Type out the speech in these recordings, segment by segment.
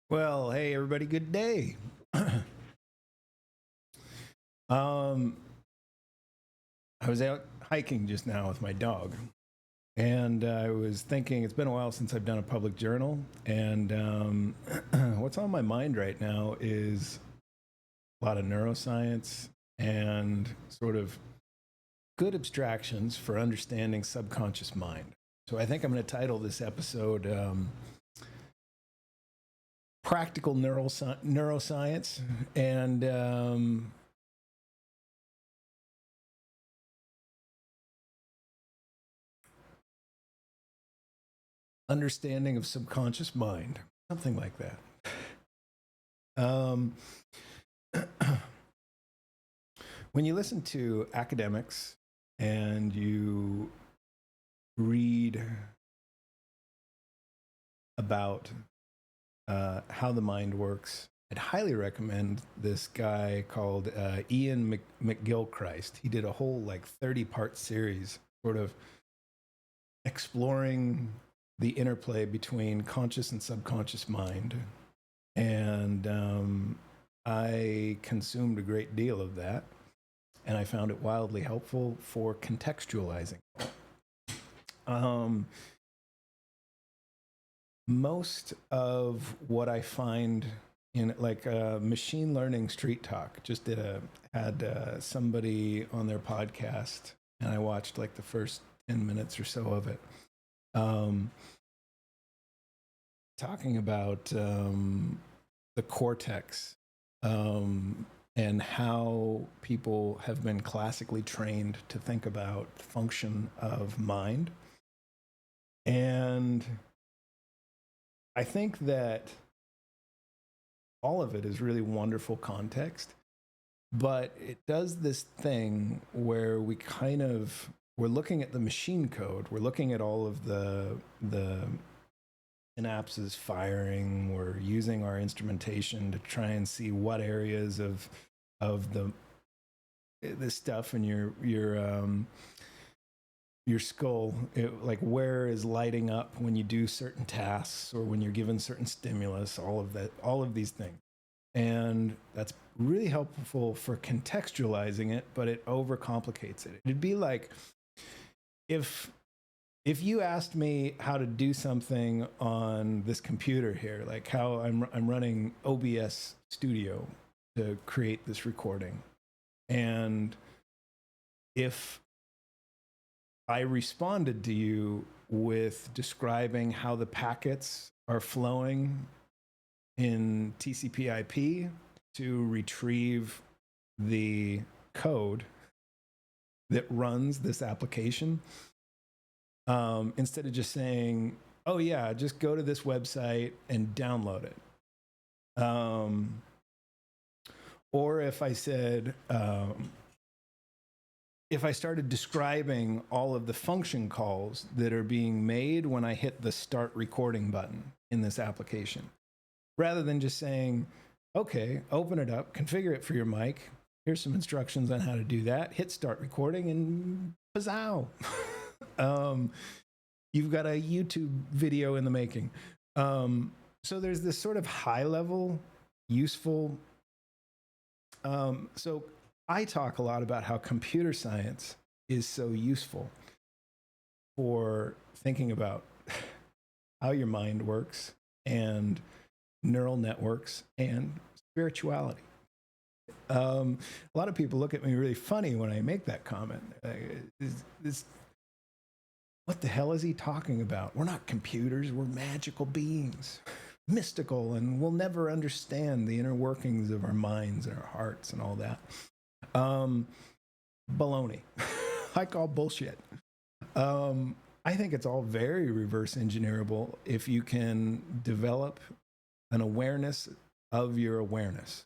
Well, hey everybody, good day. um, I was out hiking just now with my dog, and I was thinking it's been a while since I've done a public journal, and what's on my mind right now is a lot of neuroscience and sort of good abstractions for understanding subconscious mind. So I think I'm going to title this episode Practical Neuroscience and Understanding of Subconscious Mind, something like that. Um, when you listen to academics and you read about how the mind works, I'd highly recommend this guy called Ian McGilchrist. He did a whole 30-part series sort of exploring the interplay between conscious and subconscious mind. And I consumed a great deal of that, and I found it wildly helpful for contextualizing. Most of what I find in Machine Learning Street Talk just had somebody on their podcast, and I watched the first 10 minutes or so of it, talking about the cortex and how people have been classically trained to think about the function of mind. And I think that all of it is really wonderful context, but it does this thing where we're looking at the machine code, we're looking at all of the synapses firing, we're using our instrumentation to try and see what areas of the stuff in your skull, where is lighting up when you do certain tasks or when you're given certain stimulus, all of these things. And that's really helpful for contextualizing it, but it overcomplicates it. It'd be like if you asked me how to do something on this computer here, like how I'm running OBS Studio to create this recording, and if I responded to you with describing how the packets are flowing in TCP/IP to retrieve the code that runs this application, instead of just saying, oh yeah, just go to this website and download it. Or if I said, if I started describing all of the function calls that are being made when I hit the start recording button in this application, rather than just saying, okay, open it up, configure it for your mic, here's some instructions on how to do that, hit start recording, and pizzow. You've got a YouTube video in the making. So there's this sort of high level, useful. So I talk a lot about how computer science is so useful for thinking about how your mind works and neural networks and spirituality. A lot of people look at me really funny when I make that comment. What the hell is he talking about? We're not computers, we're magical beings, mystical, and we'll never understand the inner workings of our minds and our hearts and all that. Baloney. I call bullshit. I think it's all very reverse engineerable if you can develop an awareness of your awareness.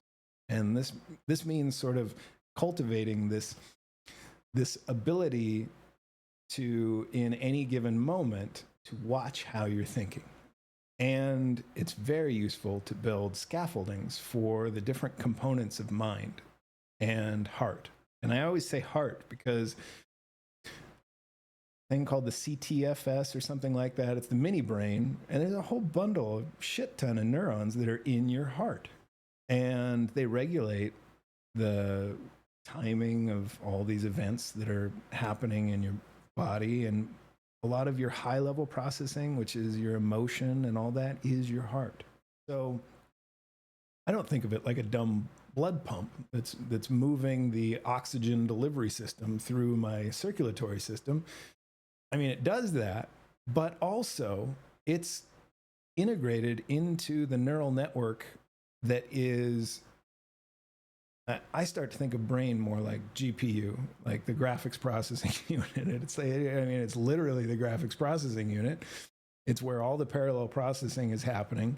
And this means sort of cultivating this ability to, in any given moment, to watch how you're thinking. And it's very useful to build scaffoldings for the different components of mind and heart. And I always say heart because thing called the CTFS or something like that. It's the mini brain, and there's a whole bundle of shit ton of neurons that are in your heart, and they regulate the timing of all these events that are happening in your body, and a lot of your high level processing, which is your emotion and all that, is your heart. So I don't think of it like a dumb blood pump that's moving the oxygen delivery system through my circulatory system. I mean, it does that, but also it's integrated into the neural network that is, I start to think of brain more like GPU, like the graphics processing unit. It's literally the graphics processing unit. It's where all the parallel processing is happening.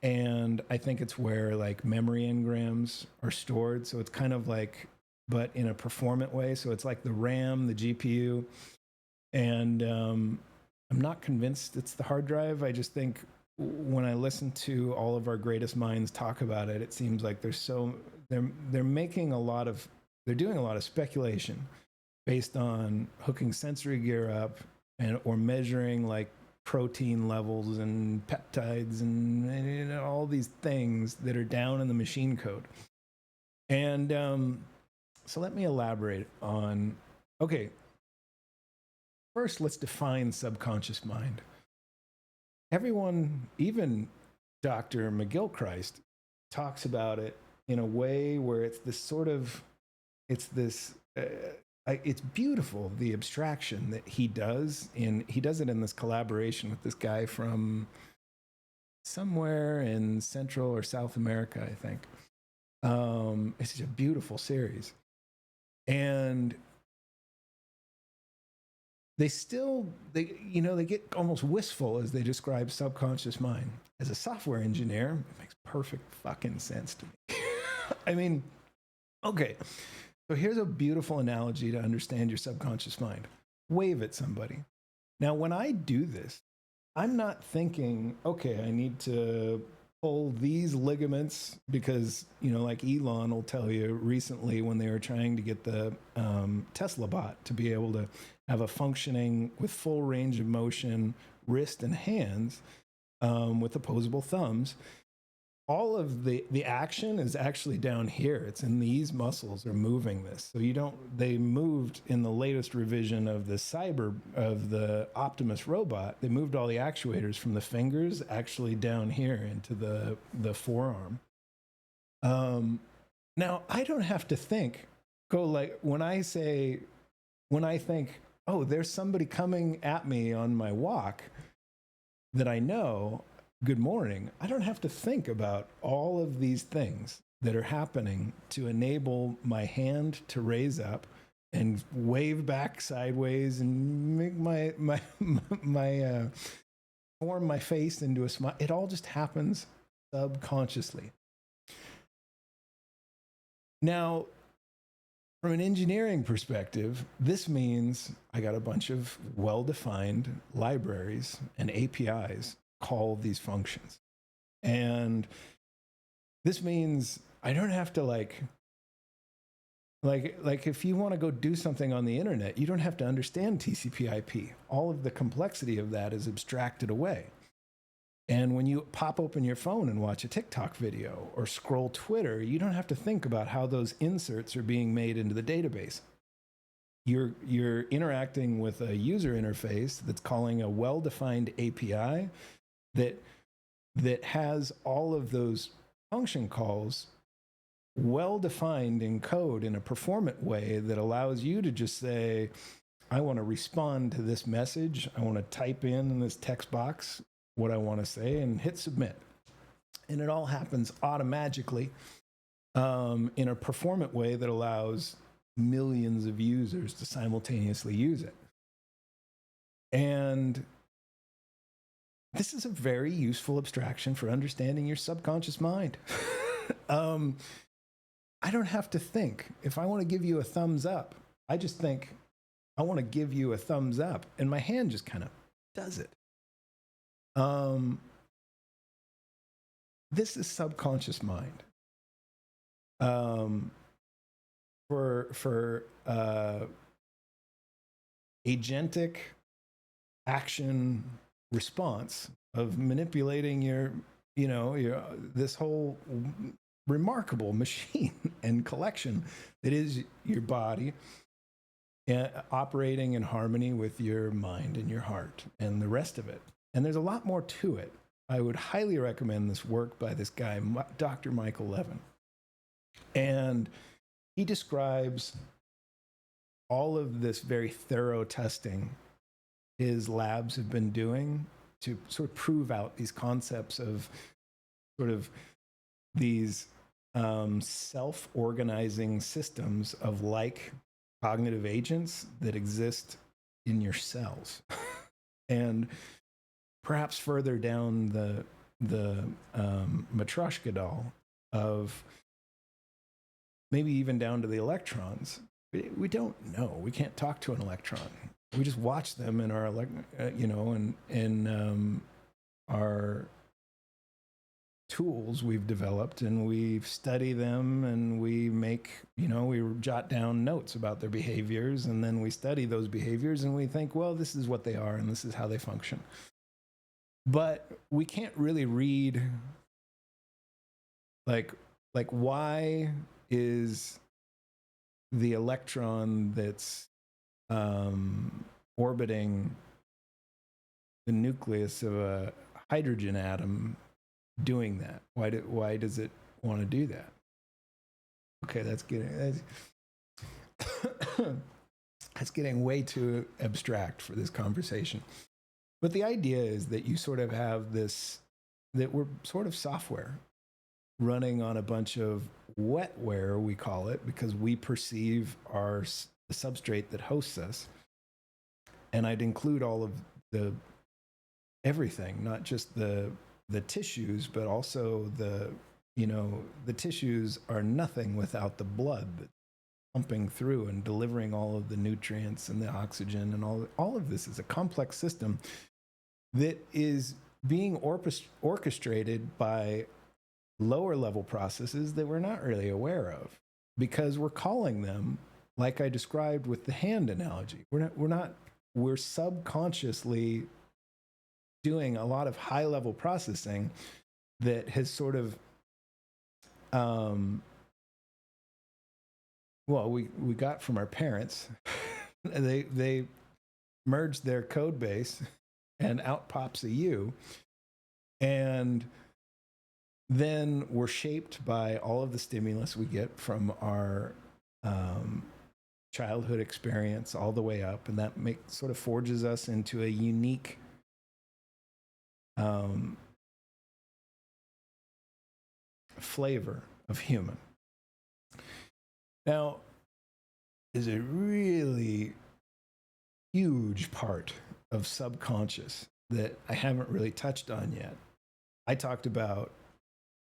And I think it's where like memory engrams are stored. So it's kind of like, but in a performant way. So it's like the RAM, the GPU. And I'm not convinced it's the hard drive. I just think when I listen to all of our greatest minds talk about it, it seems like they're making a lot of, they're doing a lot of speculation based on hooking sensory gear up or measuring like protein levels and peptides and all these things that are down in the machine code. And so let me elaborate on, okay, first let's define subconscious mind. Everyone, even Dr. McGilchrist, talks about it in a way where it's this sort of, it's this, it's beautiful, the abstraction that he does. He does it in this collaboration with this guy from somewhere in Central or South America, I think. It's just a beautiful series. And they get almost wistful as they describe subconscious mind. As a software engineer, it makes perfect fucking sense to me. I mean, okay, so here's a beautiful analogy to understand your subconscious mind. Wave at somebody. Now, when I do this, I'm not thinking, okay, I need to pull these ligaments because, like Elon will tell you recently when they were trying to get the Tesla bot to be able to have a functioning with full range of motion wrist and hands with opposable thumbs. All of the action is actually down here. It's in these muscles are moving this. So they moved in the latest revision of the Optimus robot, they moved all the actuators from the fingers actually down here into the forearm. Now I don't have to when I think, oh, there's somebody coming at me on my walk that I know, good morning. I don't have to think about all of these things that are happening to enable my hand to raise up and wave back sideways and make my form my face into a smile. It all just happens subconsciously. Now, from an engineering perspective, this means I got a bunch of well-defined libraries and APIs call these functions. And this means I don't have to like if you want to go do something on the internet, you don't have to understand TCP/IP. All of the complexity of that is abstracted away. And when you pop open your phone and watch a TikTok video or scroll Twitter, you don't have to think about how those inserts are being made into the database. You're interacting with a user interface that's calling a well-defined API that has all of those function calls well-defined in code in a performant way that allows you to just say, I want to respond to this message. I want to type in this text box what I want to say and hit submit. And it all happens automatically in a performant way that allows millions of users to simultaneously use it. And this is a very useful abstraction for understanding your subconscious mind. I don't have to think. If I want to give you a thumbs up, I just think, I want to give you a thumbs up. And my hand just kind of does it. This is subconscious mind. For agentic action response of manipulating your this whole remarkable machine and collection that is your body, operating in harmony with your mind and your heart and the rest of it. And there's a lot more to it. I would highly recommend this work by this guy, Dr. Michael Levin. And he describes all of this very thorough testing his labs have been doing to sort of prove out these concepts of sort of these self-organizing systems of like cognitive agents that exist in your cells. And perhaps further down the Matryoshka doll of maybe even down to the electrons. We don't know. We can't talk to an electron. We just watch them in our, our tools we've developed, and we study them, and we make, we jot down notes about their behaviors, and then we study those behaviors, and we think, well, this is what they are, and this is how they function. But we can't really read, like why is the electron that's orbiting the nucleus of a hydrogen atom doing that? Why does it want to do that? Okay, that's getting way too abstract for this conversation. But the idea is that you sort of have this, that we're sort of software running on a bunch of wetware, we call it, because we perceive the substrate that hosts us. And I'd include all of the everything, not just the tissues, but also the tissues are nothing without the blood that's pumping through and delivering all of the nutrients and the oxygen, and all of this is a complex system that is being orchestrated by lower level processes that we're not really aware of, because we're calling them, like I described with the hand analogy. We're subconsciously doing a lot of high level processing that has sort of, we got from our parents. They merged their code base and out pops a U. And then we're shaped by all of the stimulus we get from our childhood experience all the way up. And that sort of forges us into a unique flavor of human. Now, is a really huge part of subconscious that I haven't really touched on yet. I talked about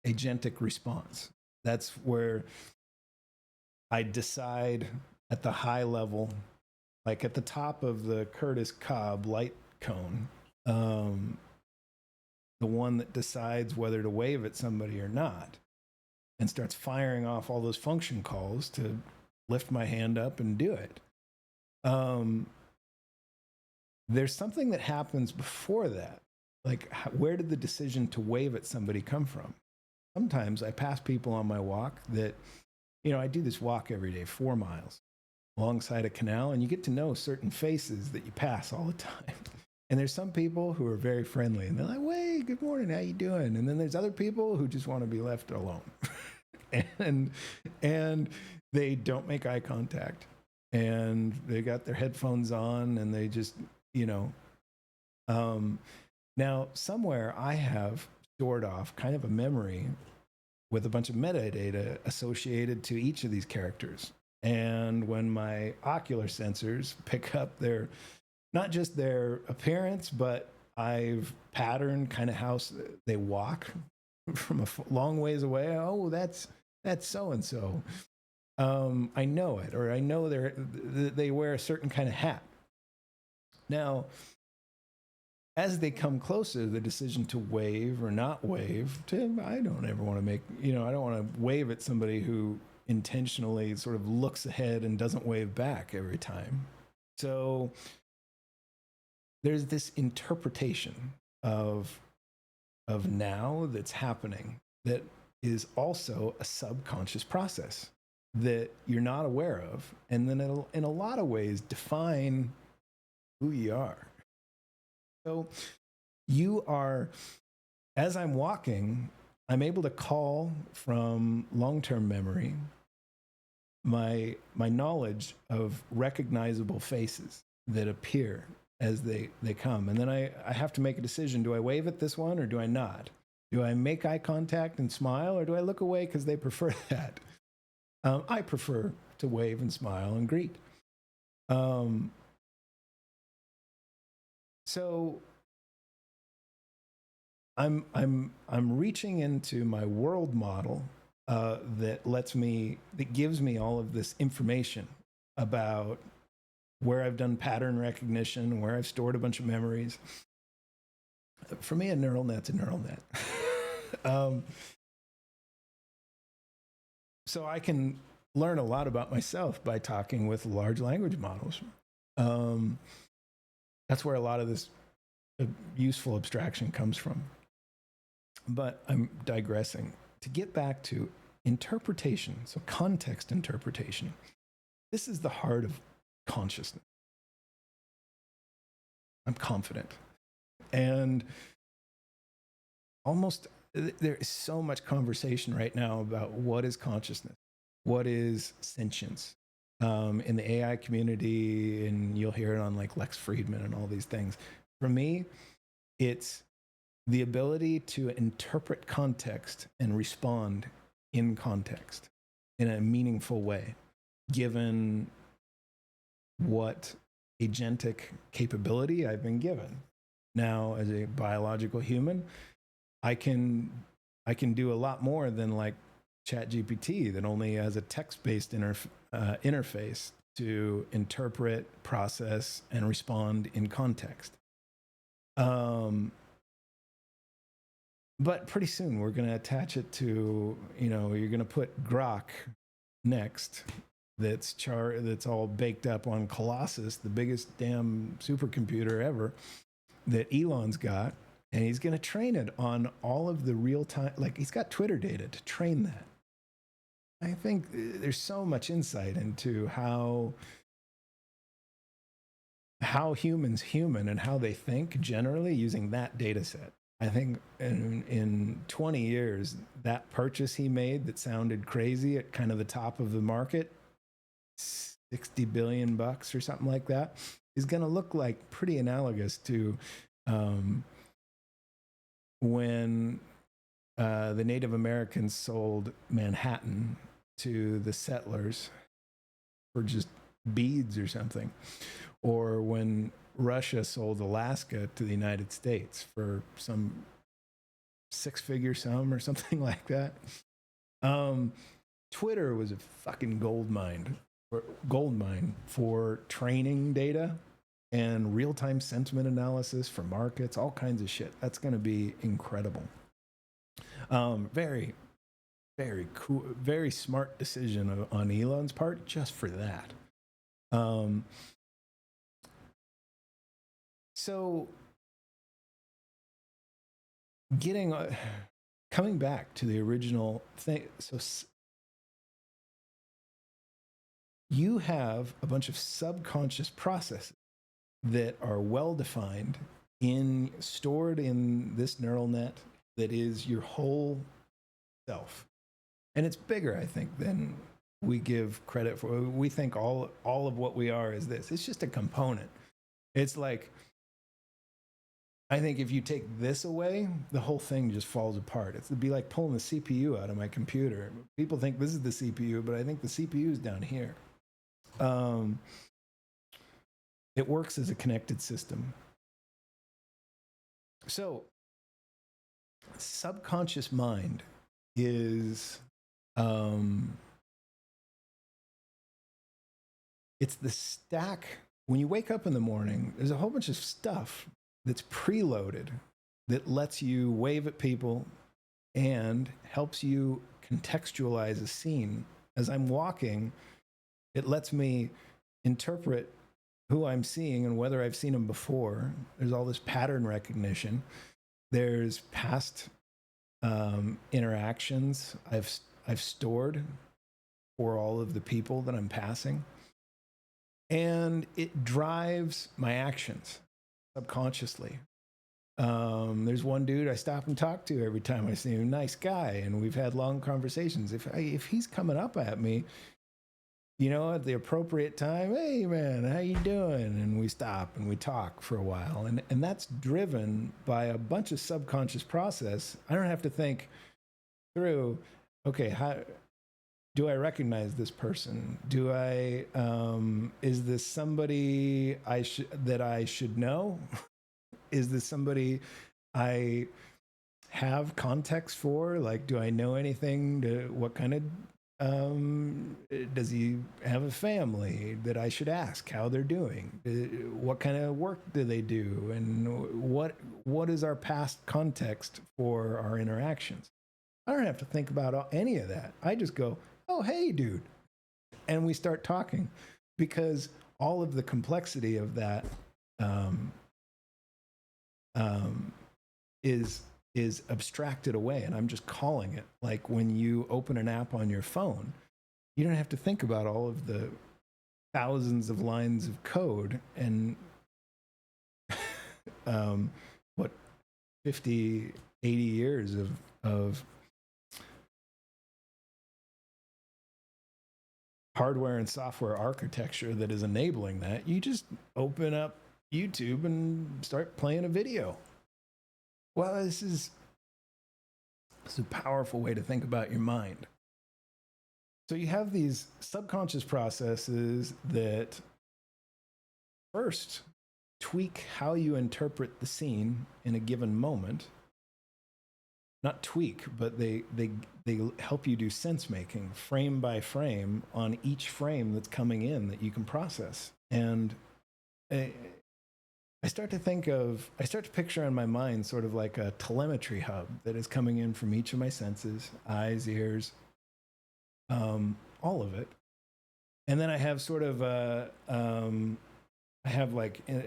agentic response. That's where I decide at the high level, like at the top of the Curtis Cobb light cone, the one that decides whether to wave at somebody or not, and starts firing off all those function calls to lift my hand up and do it. There's something that happens before that. Like, where did the decision to wave at somebody come from? Sometimes I pass people on my walk that, I do this walk every day, 4 miles alongside a canal, and you get to know certain faces that you pass all the time. And there's some people who are very friendly, and they're like, "Hey, good morning, how you doing?" And then there's other people who just want to be left alone. and they don't make eye contact, and they got their headphones on, and they just, now somewhere I have stored off kind of a memory with a bunch of metadata associated to each of these characters. And when my ocular sensors pick up not just their appearance, but I've patterned kind of how they walk from a long ways away. Oh, that's so-and-so. I know it, or I know they wear a certain kind of hat. Now, as they come closer, the decision to wave or not wave, I don't ever want to make, I don't want to wave at somebody who intentionally sort of looks ahead and doesn't wave back every time. So there's this interpretation of now that's happening that is also a subconscious process that you're not aware of, and then it'll in a lot of ways define who you are. So you are, as I'm walking, I'm able to call from long-term memory my knowledge of recognizable faces that appear as they come. And then I have to make a decision. Do I wave at this one or do I not? Do I make eye contact and smile, or do I look away because they prefer that? I prefer to wave and smile and greet. So I'm reaching into my world model that gives me all of this information about where I've done pattern recognition, where I've stored a bunch of memories. For me, a neural net's a neural net. So I can learn a lot about myself by talking with large language models. That's where a lot of this useful abstraction comes from. But I'm digressing. To get back to interpretation, so context interpretation, this is the heart of consciousness. I'm confident. And there is so much conversation right now about what is consciousness, what is sentience. In the AI community, and you'll hear it on like Lex Friedman and all these things. For me, it's the ability to interpret context and respond in context in a meaningful way, given what agentic capability I've been given. Now, as a biological human, I can do a lot more than like ChatGPT that only has a text-based interface to interpret, process, and respond in context. But pretty soon we're going to attach it to, you're going to put Grok next. That's all baked up on Colossus, the biggest damn supercomputer ever that Elon's got. And he's going to train it on all of the real time, like he's got Twitter data to train that. I think there's so much insight into how humans human and how they think generally using that data set. I think in 20 years, that purchase he made that sounded crazy at kind of the top of the market, $60 billion or something like that, is going to look like pretty analogous to when the Native Americans sold Manhattan to the settlers for just beads or something, or when Russia sold Alaska to the United States for some six-figure sum or something like that. Twitter was a fucking gold mine for training data and real-time sentiment analysis for markets, all kinds of shit. That's going to be incredible. Very, very cool, very smart decision on Elon's part just for that. So coming back to the original thing, so you have a bunch of subconscious processes that are well-defined stored in this neural net that is your whole self. And it's bigger, I think, than we give credit for. We think all of what we are is this. It's just a component. It's like, I think if you take this away, the whole thing just falls apart. It'd be like pulling the CPU out of my computer. People think this is the CPU, but I think the CPU is down here. It works as a connected system. So, subconscious mind is, it's the stack. When you wake up in the morning, there's a whole bunch of stuff that's preloaded that lets you wave at people and helps you contextualize a scene. As I'm walking, it lets me interpret who I'm seeing and whether I've seen them before. There's all this pattern recognition. There's past interactions I've stored for all of the people that I'm passing. And it drives my actions subconsciously. There's one dude I stop and talk to every time I see him, nice guy, and we've had long conversations. If he's coming up at me, you know, at the appropriate time, hey man, how you doing? And we stop and we talk for a while. And that's driven by a bunch of subconscious process. I don't have to think through, okay, how do I recognize this person? Do I is this somebody that I should know? Is this somebody I have context for? Like, do I know anything? What kind of does he have a family that I should ask how they're doing? What kind of work do they do? And what is our past context for our interactions? I don't have to think about any of that. I just go, oh, hey, dude. And we start talking, because all of the complexity of that is abstracted away, and I'm just calling it. Like when you open an app on your phone, you don't have to think about all of the thousands of lines of code and what 50, 80 years of hardware and software architecture that is enabling that. You just open up YouTube and start playing a video. Well, this is a powerful way to think about your mind. So you have these subconscious processes that first tweak how you interpret the scene in a given moment. Not tweak, but they help you do sense making frame by frame on each frame that's coming in that you can process. And I start to picture in my mind sort of like a telemetry hub that is coming in from each of my senses, eyes, ears, all of it. And then I have sort of I have like I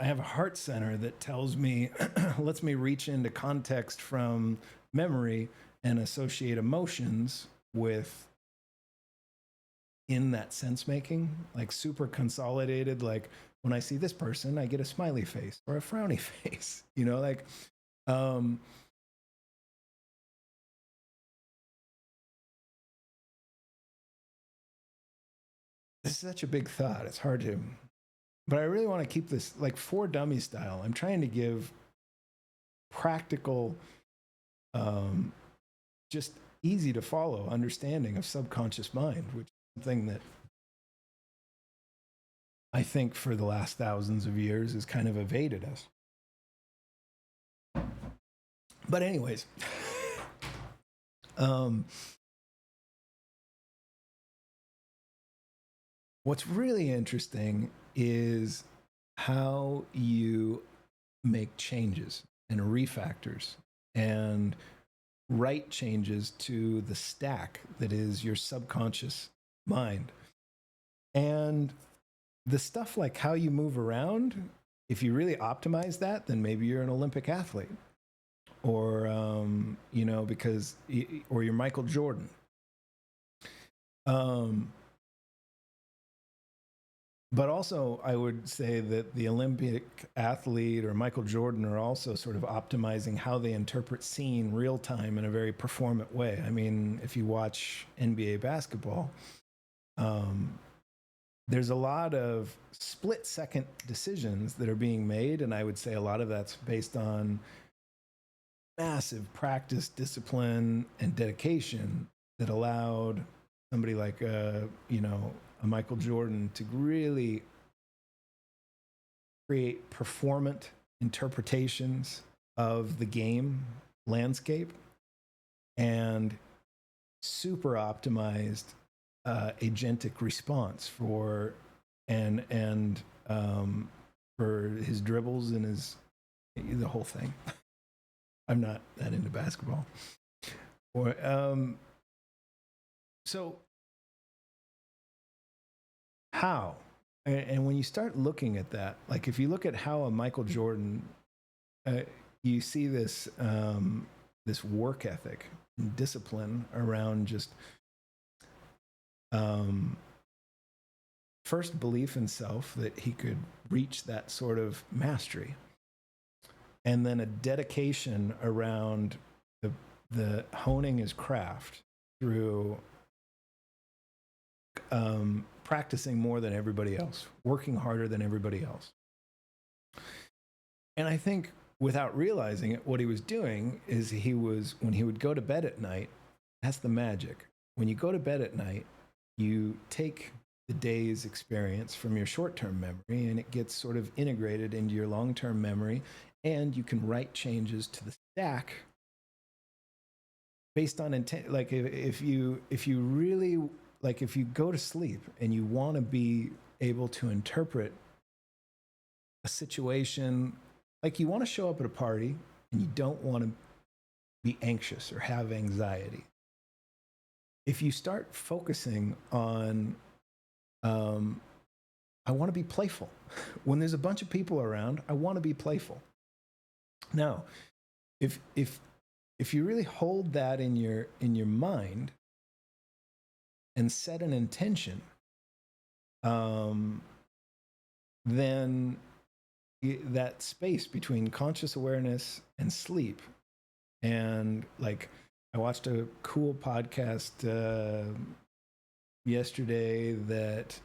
have a heart center that tells me, lets me reach into context from memory and associate emotions with in that sense making, like super consolidated. Like when I see this person, I get a smiley face or a frowny face, you know, like, this is such a big thought. It's hard to, but I really want to keep this like for dummy style. I'm trying to give practical, just easy to follow understanding of subconscious mind, which is something that I think for the last thousands of years has kind of evaded us. But anyways, what's really interesting is how you make changes and refactors and write changes to the stack that is your subconscious mind. And the stuff like how you move around, if you really optimize that, then maybe you're an Olympic athlete, or you know, because or you're Michael Jordan. But also, I would say that the Olympic athlete or Michael Jordan are also sort of optimizing how they interpret scene real time in a very performant way. I mean, if you watch NBA basketball, there's a lot of split second decisions that are being made. And I would say a lot of that's based on massive practice, discipline, and dedication that allowed somebody like, you know, a Michael Jordan to really create performant interpretations of the game landscape and super optimized agentic response for for his dribbles and the whole thing. I'm not that into basketball. Or so how And when you start looking at that, like if you look at how a Michael Jordan, you see this this work ethic and discipline around just first belief in self that he could reach that sort of mastery, and then a dedication around the honing his craft through practicing more than everybody else, working harder than everybody else. And I think without realizing it, what he was doing is when he would go to bed at night, that's the magic. When you go to bed at night, you take the day's experience from your short-term memory and it gets sort of integrated into your long-term memory, and you can write changes to the stack based on intent. Like if you really, like if you go to sleep and you want to be able to interpret a situation, like you want to show up at a party and you don't want to be anxious or have anxiety. If you start focusing on, I want to be playful. When there's a bunch of people around, I want to be playful. Now, if you really hold that in your mind and set an intention, then that space between conscious awareness and sleep, and like I watched a cool podcast yesterday that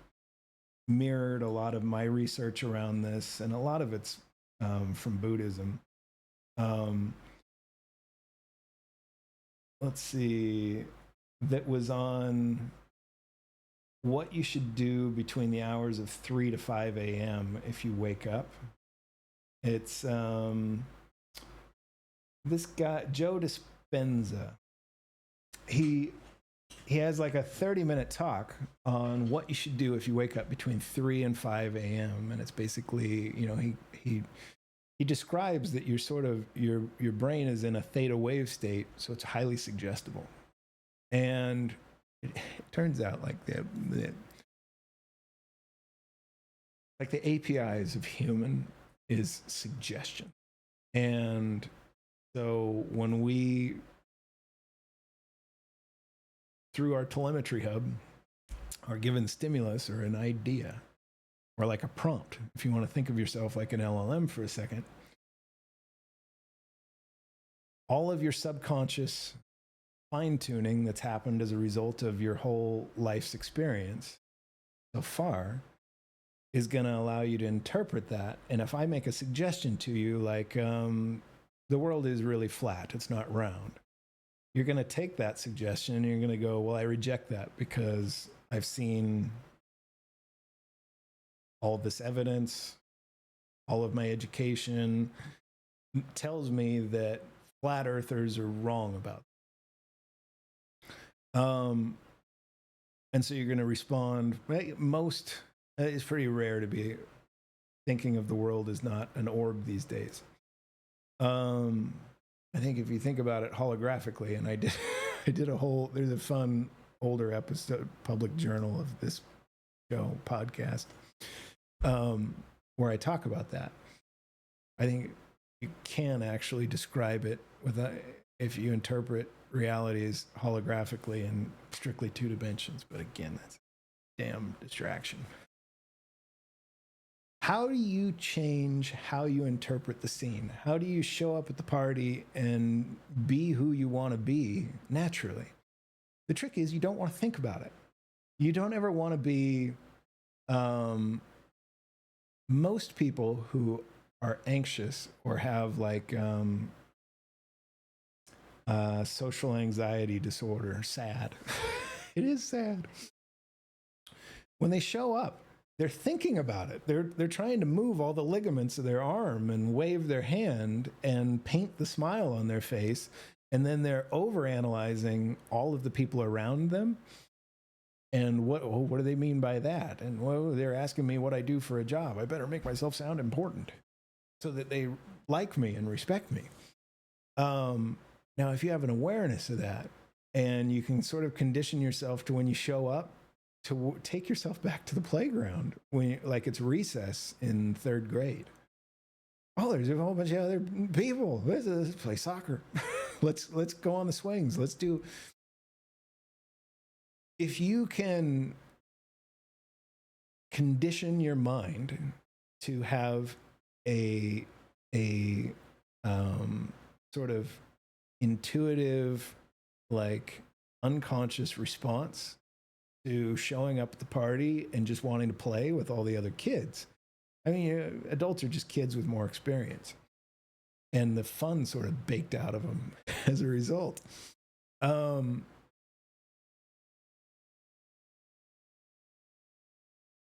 mirrored a lot of my research around this, and a lot of it's from Buddhism. Let's see, that was on what you should do between the hours of 3 to 5 a.m. if you wake up. It's this guy, Joe Dispenza. He has like a 30-minute talk on what you should do if you wake up between 3 and 5 a.m. And it's basically, you know, he describes that your brain is in a theta wave state, so it's highly suggestible. And it turns out like the APIs of human is suggestion. And so when we, through our telemetry hub, are given stimulus or an idea, or like a prompt, if you want to think of yourself like an LLM for a second, all of your subconscious fine-tuning that's happened as a result of your whole life's experience so far is going to allow you to interpret that. And if I make a suggestion to you, like the world is really flat, it's not round, you're going to take that suggestion and you're going to go, well, I reject that because I've seen all this evidence, all of my education tells me that flat earthers are wrong about it. And so you're going to respond. It's pretty rare to be thinking of the world as not an orb these days. I think if you think about it holographically, and I did there's a fun older episode, Public Journal of this show podcast, where I talk about that. I think you can actually describe it if you interpret reality as holographically in strictly 2 dimensions. But again, that's a damn distraction. How do you change how you interpret the scene? How do you show up at the party and be who you want to be naturally? The trick is you don't want to think about it. You don't ever want to be... most people who are anxious or have like social anxiety disorder, sad. It is sad. When they show up, they're thinking about it. They're trying to move all the ligaments of their arm and wave their hand and paint the smile on their face. And then they're overanalyzing all of the people around them. And what do they mean by that? And well, they're asking me what I do for a job. I better make myself sound important so that they like me and respect me. Now, if you have an awareness of that and you can sort of condition yourself to when you show up, to take yourself back to the playground when, like, it's recess in 3rd grade. Oh, there's a whole bunch of other people. Let's play soccer. let's go on the swings. Let's do. If you can condition your mind to have a sort of intuitive, like, unconscious response to showing up at the party and just wanting to play with all the other kids. I mean, adults are just kids with more experience, and the fun sort of baked out of them as a result.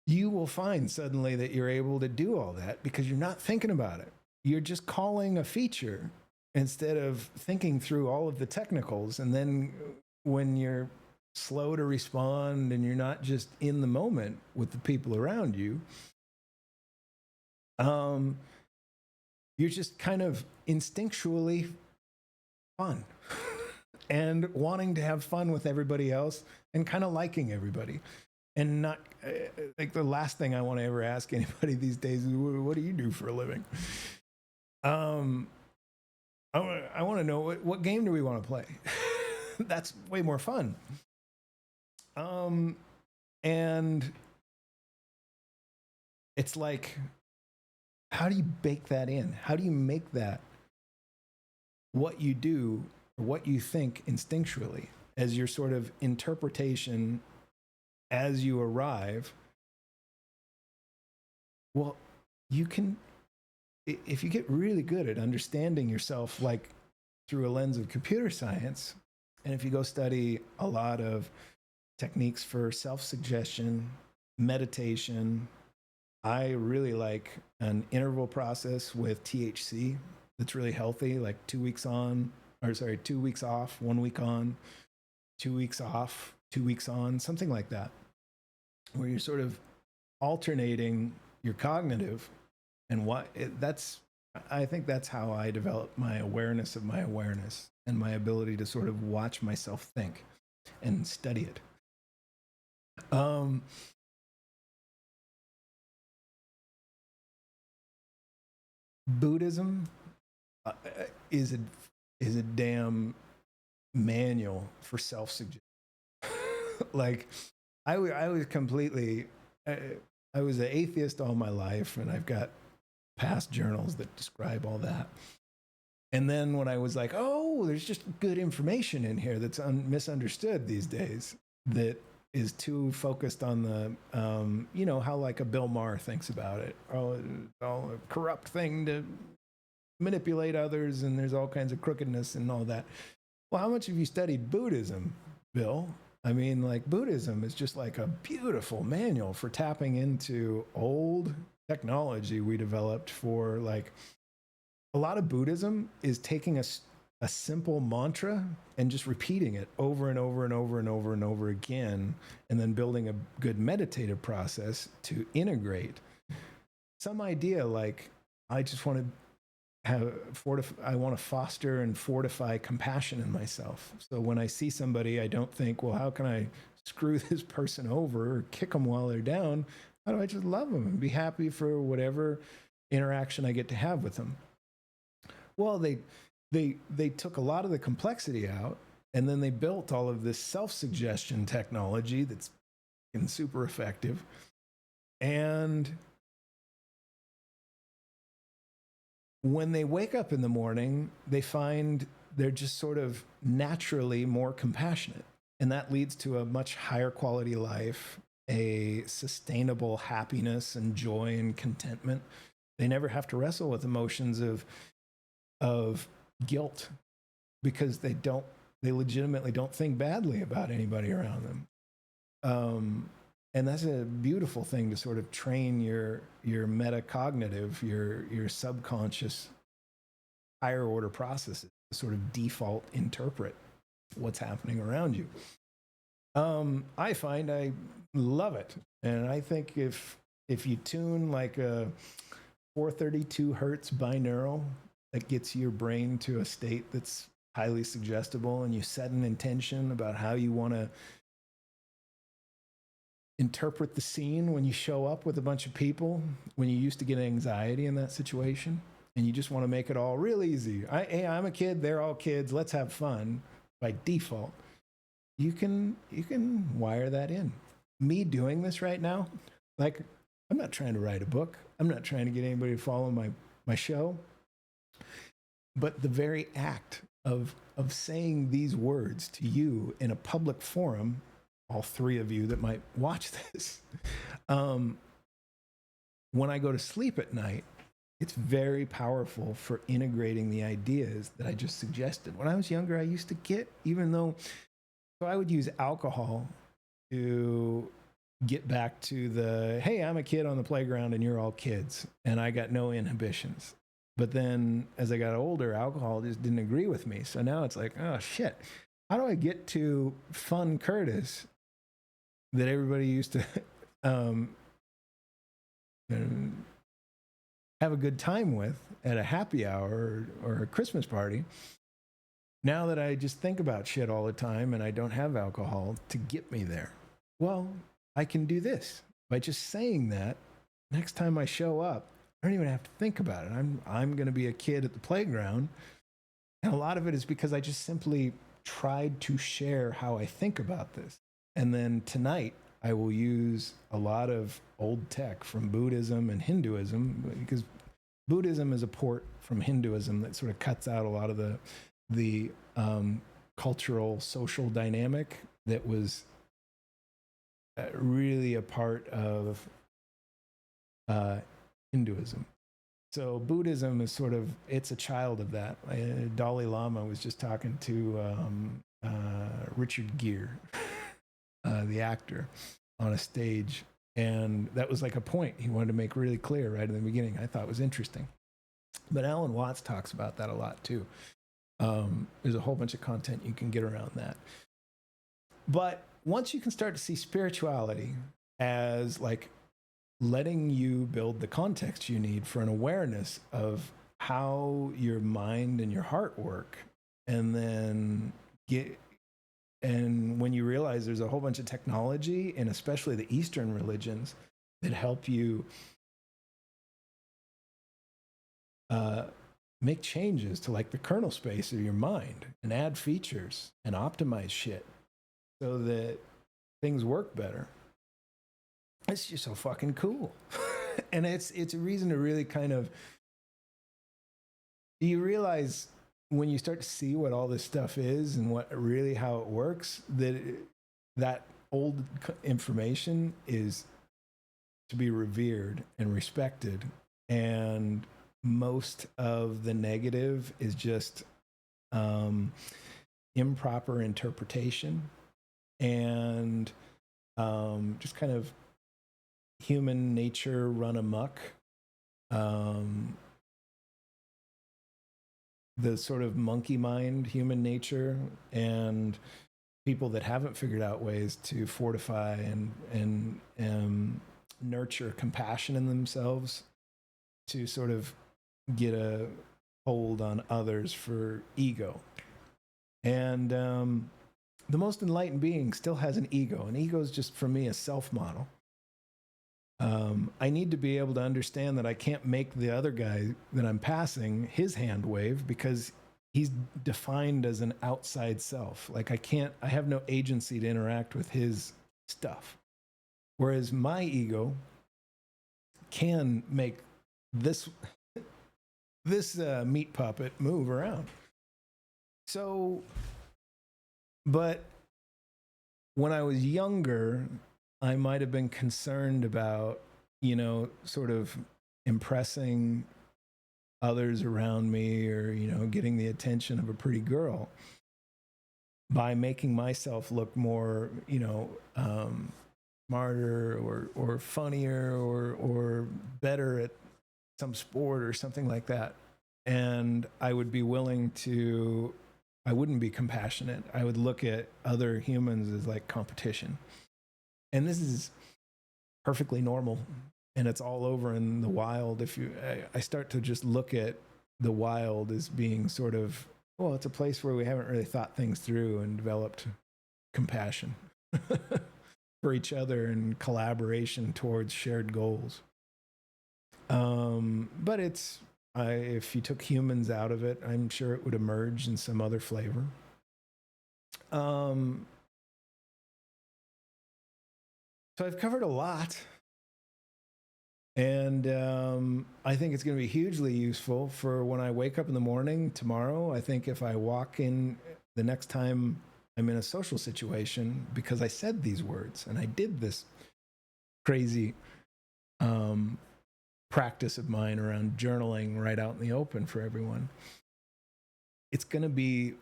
You will find suddenly that you're able to do all that because you're not thinking about it. You're just calling a feature instead of thinking through all of the technicals. And then when you're slow to respond and you're not just in the moment with the people around you, you're just kind of instinctually fun and wanting to have fun with everybody else and kind of liking everybody. And not like the last thing I want to ever ask anybody these days is, what do you do for a living? I want to know what game do we want to play? That's way more fun. And it's like, how do you bake that in? How do you make that what you do or what you think instinctually as your sort of interpretation as you arrive? Well, you can, if you get really good at understanding yourself, like through a lens of computer science, and if you go study a lot of techniques for self-suggestion, meditation, I really like an interval process with THC that's really healthy, like 2 weeks on, 2 weeks off, 1 week on, 2 weeks off, 2 weeks on, something like that, where you're sort of alternating your cognitive and I think that's how I develop my awareness of my awareness and my ability to sort of watch myself think and study it. Buddhism is a damn manual for self-suggestion. Like, I was completely, I was an atheist all my life, and I've got past journals that describe all that. And then when I was like, oh, there's just good information in here that's misunderstood these days, that is too focused on the, how like a Bill Maher thinks about it. Oh, it's all a corrupt thing to manipulate others, and there's all kinds of crookedness and all that. Well, how much have you studied Buddhism, Bill? I mean, like, Buddhism is just like a beautiful manual for tapping into old technology we developed for, like, a lot of Buddhism is taking a simple mantra and just repeating it over and over and over and over and over again, and then building a good meditative process to integrate some idea, like, I just want to I want to foster and fortify compassion in myself. So when I see somebody, I don't think, well, how can I screw this person over or kick them while they're down? How do I just love them and be happy for whatever interaction I get to have with them? Well, they took a lot of the complexity out, and then they built all of this self-suggestion technology that's super effective. And when they wake up in the morning, they find they're just sort of naturally more compassionate. And that leads to a much higher quality life, a sustainable happiness and joy and contentment. They never have to wrestle with emotions of guilt because they legitimately don't think badly about anybody around them. And that's a beautiful thing to sort of train your metacognitive, your subconscious higher order processes to sort of default interpret what's happening around you. I find I love it. And I think if you tune like a 432 hertz binaural that gets your brain to a state that's highly suggestible, and you set an intention about how you want to interpret the scene when you show up with a bunch of people, when you used to get anxiety in that situation, and you just want to make it all real easy. Hey, I'm a kid, they're all kids, let's have fun by default. You can wire that in. Me doing this right now, like, I'm not trying to write a book. I'm not trying to get anybody to follow my show. But the very act of saying these words to you in a public forum, all three of you that might watch this, when I go to sleep at night, it's very powerful for integrating the ideas that I just suggested. When I was younger, I used to get, so I would use alcohol to get back to the, hey, I'm a kid on the playground and you're all kids, and I got no inhibitions. But then as I got older, alcohol just didn't agree with me. So now it's like, oh shit, how do I get to fun Curtis that everybody used to have a good time with at a happy hour or a Christmas party, now that I just think about shit all the time and I don't have alcohol to get me there? Well, I can do this by just saying that. Next time I show up, I don't even have to think about it. I'm going to be a kid at the playground. And a lot of it is because I just simply tried to share how I think about this. And then tonight, I will use a lot of old tech from Buddhism and Hinduism, because Buddhism is a port from Hinduism that sort of cuts out a lot of the cultural, social dynamic that was really a part of Hinduism. So Buddhism is sort of, it's a child of that. Dalai Lama was just talking to Richard Gere, the actor, on a stage. And that was like a point he wanted to make really clear right in the beginning. I thought was interesting. But Alan Watts talks about that a lot too. There's a whole bunch of content you can get around that. But once you can start to see spirituality as like letting you build the context you need for an awareness of how your mind and your heart work, and then when you realize there's a whole bunch of technology, and especially the Eastern religions, that help you make changes to like the kernel space of your mind and add features and optimize shit so that things work better. It's just so fucking cool. And it's a reason to really kind of, you realize when you start to see what all this stuff is and what really how it works, that old information is to be revered and respected, and most of the negative is just improper interpretation and just kind of human nature run amok. The sort of monkey mind, human nature, and people that haven't figured out ways to fortify and nurture compassion in themselves to sort of get a hold on others for ego. And the most enlightened being still has an ego. An ego is just, for me, a self-model. I need to be able to understand that I can't make the other guy that I'm passing his hand wave because he's defined as an outside self. Like I have no agency to interact with his stuff. Whereas my ego can make this meat puppet move around. So, but when I was younger, I might have been concerned about, sort of impressing others around me, or, getting the attention of a pretty girl by making myself look more, smarter or funnier or better at some sport or something like that. And I would be I wouldn't be compassionate. I would look at other humans as like competition. And this is perfectly normal, and it's all over in the wild. I start to just look at the wild as being sort of, well, it's a place where we haven't really thought things through and developed compassion. for each other and collaboration towards shared goals. But if you took humans out of it, I'm sure it would emerge in some other flavor. So I've covered a lot. And I think it's going to be hugely useful for when I wake up in the morning tomorrow. I think if I walk in the next time I'm in a social situation, because I said these words and I did this crazy practice of mine around journaling right out in the open for everyone, it's going to be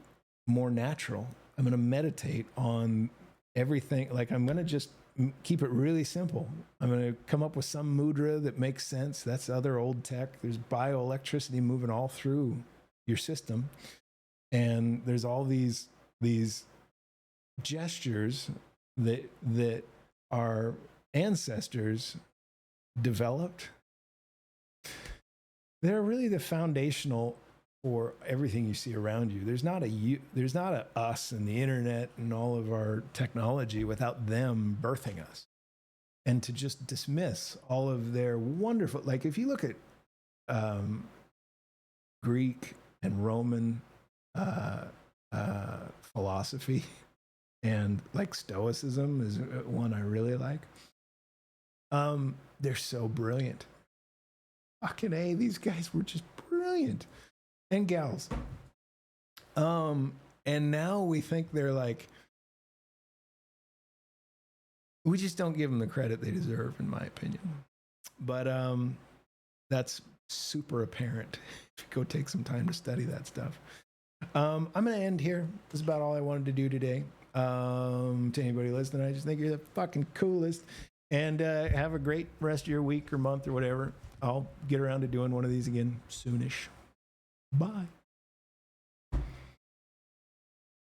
more natural. I'm going to meditate on everything. Like, I'm going to just keep it really simple. I'm going to come up with some mudra that makes sense. That's other old tech. There's bioelectricity moving all through your system. And there's all these gestures that our ancestors developed. They're really the foundational for everything you see around you. There's not a us and the internet and all of our technology without them birthing us. And to just dismiss all of their wonderful, like if you look at Greek and Roman philosophy, and like Stoicism is one I really like. They're so brilliant. Fucking A, these guys were just brilliant. And gals. And now we think they're like, we just don't give them the credit they deserve, in my opinion. But that's super apparent if you go take some time to study that stuff. I'm going to end here. This is about all I wanted to do today. To anybody listening, I just think you're the fucking coolest. And have a great rest of your week or month or whatever. I'll get around to doing one of these again soonish. Bye.